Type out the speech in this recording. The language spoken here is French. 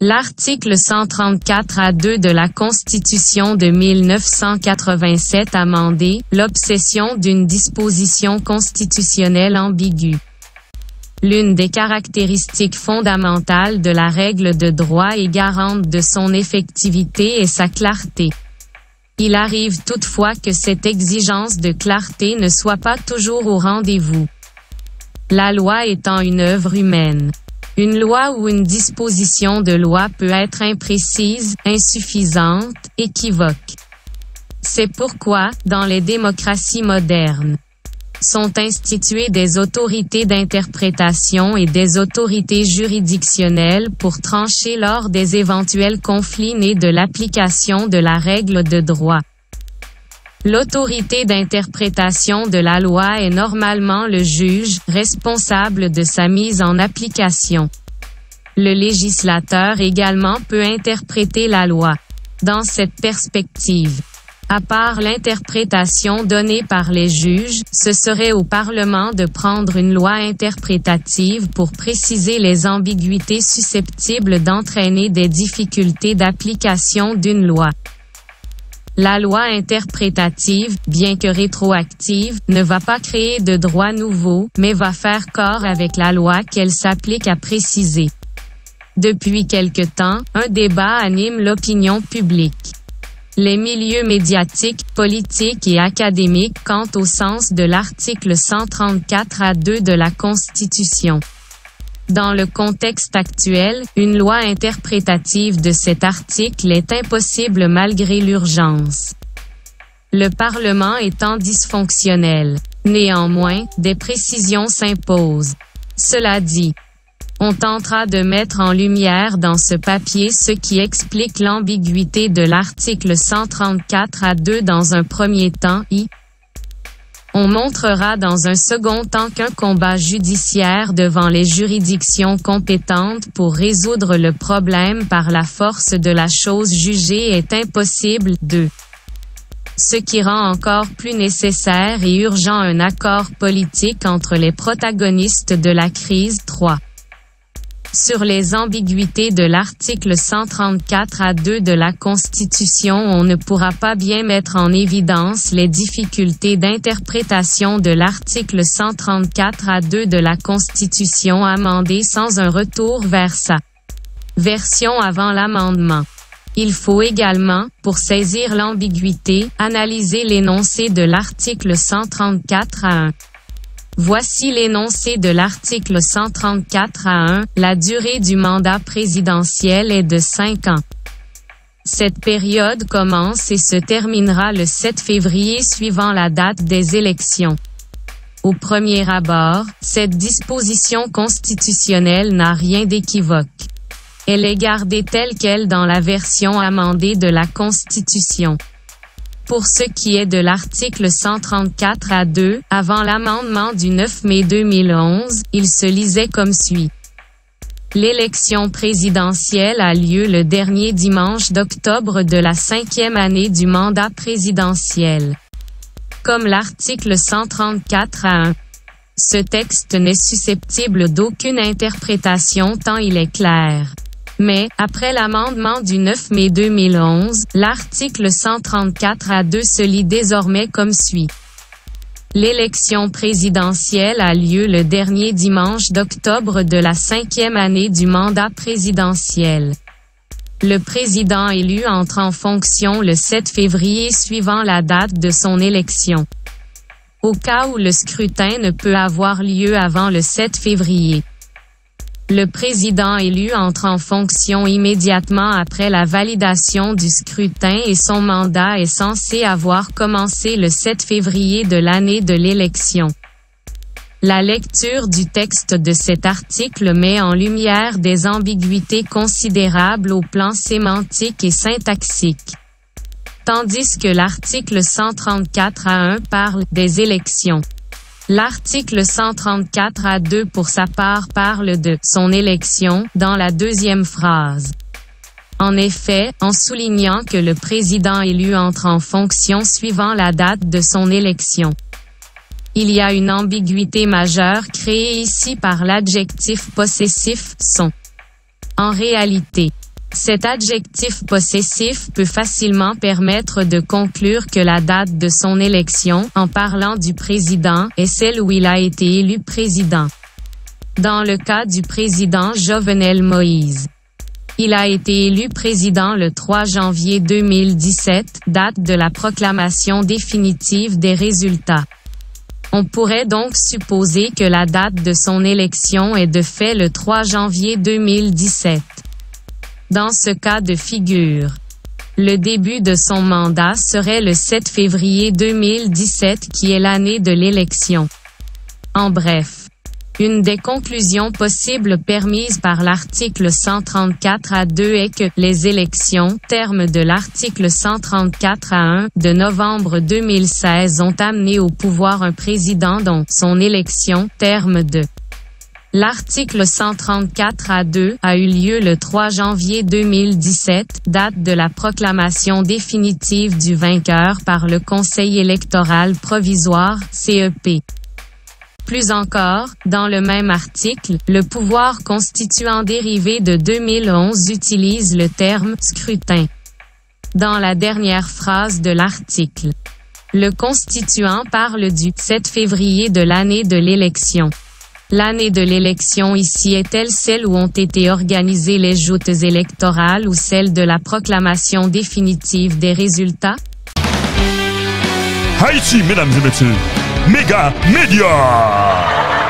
L'article 134A2 de la Constitution de 1987 amendé, l'obsession d'une disposition constitutionnelle ambiguë. L'une des caractéristiques fondamentales de la règle de droit et garante de son effectivité est sa clarté. Il arrive toutefois que cette exigence de clarté ne soit pas toujours au rendez-vous. La loi étant une œuvre humaine. Une loi ou une disposition de loi peut être imprécise, insuffisante, équivoque. C'est pourquoi, dans les démocraties modernes, sont instituées des autorités d'interprétation et des autorités juridictionnelles pour trancher lors des éventuels conflits nés de l'application de la règle de droit. L'autorité d'interprétation de la loi est normalement le juge, responsable de sa mise en application. Le législateur également peut interpréter la loi. Dans cette perspective, à part l'interprétation donnée par les juges, ce serait au Parlement de prendre une loi interprétative pour préciser les ambiguïtés susceptibles d'entraîner des difficultés d'application d'une loi. La loi interprétative, bien que rétroactive, ne va pas créer de droit nouveau, mais va faire corps avec la loi qu'elle s'applique à préciser. Depuis quelque temps, un débat anime l'opinion publique. Les milieux médiatiques, politiques et académiques quant au sens de l'article 134A2 de la Constitution. Dans le contexte actuel, une loi interprétative de cet article est impossible malgré l'urgence. Le Parlement étant dysfonctionnel. Néanmoins, des précisions s'imposent. Cela dit, on tentera de mettre en lumière dans ce papier ce qui explique l'ambiguïté de l'article 134A2 dans un premier temps. On montrera dans un second temps qu'un combat judiciaire devant les juridictions compétentes pour résoudre le problème par la force de la chose jugée est impossible. 2. Ce qui rend encore plus nécessaire et urgent un accord politique entre les protagonistes de la crise. 3. Sur les ambiguïtés de l'article 134A2 de la Constitution, on ne pourra pas bien mettre en évidence les difficultés d'interprétation de l'article 134A2 de la Constitution amendé sans un retour vers sa version avant l'amendement. Il faut également, pour saisir l'ambiguïté, analyser l'énoncé de l'article 134A1. Voici l'énoncé de l'article 134A1, la durée du mandat présidentiel est de 5 ans. Cette période commence et se terminera le 7 février suivant la date des élections. Au premier abord, cette disposition constitutionnelle n'a rien d'équivoque. Elle est gardée telle qu'elle dans la version amendée de la Constitution. Pour ce qui est de l'article 134A2, avant l'amendement du 9 mai 2011, il se lisait comme suit. L'élection présidentielle a lieu le dernier dimanche d'octobre de la 5e année du mandat présidentiel. Comme l'article 134A1. Ce texte n'est susceptible d'aucune interprétation tant il est clair. Mais, après l'amendement du 9 mai 2011, l'article 134A2 se lit désormais comme suit. L'élection présidentielle a lieu le dernier dimanche d'octobre de la 5e année du mandat présidentiel. Le président élu entre en fonction le 7 février suivant la date de son élection. Au cas où le scrutin ne peut avoir lieu avant le 7 février. Le président élu entre en fonction immédiatement après la validation du scrutin et son mandat est censé avoir commencé le 7 février de l'année de l'élection. La lecture du texte de cet article met en lumière des ambiguïtés considérables au plan sémantique et syntaxique. Tandis que l'article 134A1 parle des élections. L'article 134A2 pour sa part parle de son élection dans la deuxième phrase. En effet, en soulignant que le président élu entre en fonction suivant la date de son élection. Il y a une ambiguïté majeure créée ici par l'adjectif possessif « son ». En réalité, Cet adjectif possessif peut facilement permettre de conclure que la date de son élection, en parlant du président, est celle où il a été élu président. Dans le cas du président Jovenel Moïse, il a été élu président le 3 janvier 2017, date de la proclamation définitive des résultats. On pourrait donc supposer que la date de son élection est de fait le 3 janvier 2017. Dans ce cas de figure, le début de son mandat serait le 7 février 2017 qui est l'année de l'élection. En bref, une des conclusions possibles permises par l'article 134A2 est que les élections, terme de l'article 134A1 de novembre 2016 ont amené au pouvoir un président dont son élection, terme de l'article 134A2 a eu lieu le 3 janvier 2017, date de la proclamation définitive du vainqueur par le Conseil électoral provisoire, CEP. Plus encore, dans le même article, le pouvoir constituant dérivé de 2011 utilise le terme « scrutin ». Dans la dernière phrase de l'article, le constituant parle du 7 février de l'année de l'élection. L'année de l'élection ici est-elle celle où ont été organisées les joutes électorales ou celle de la proclamation définitive des résultats? Haïti, mesdames et messieurs, Méga Média!